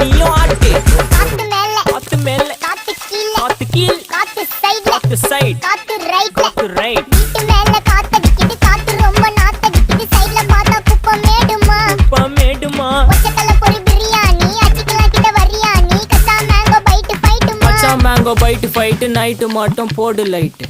நீயும் ஆட்டு. காத்து மேல காத்து மேல காத்து கீழ காத்து கீழ் காத்து சைடுல காத்து சைட் காத்து ரைட்ல காத்து ரைட். வீட்டு மேல காத்தடிக்குது காத்து ரொம்ப நாத்தடிக்குது சைடுல பார்த்தா குப்பை மேடுமா மேடுமா ஒச்சக்கல்ல பொரி பிரியாணி அச்சிக்கலாம் கிட்ட வரியாணி கச்சா மேங்கோ பைட்டு ஃபைட்டுமா மச்சான் மேங்கோ பைட்டு ஃபைட்டு நைட்டு மட்டும் போடு லைட்டு.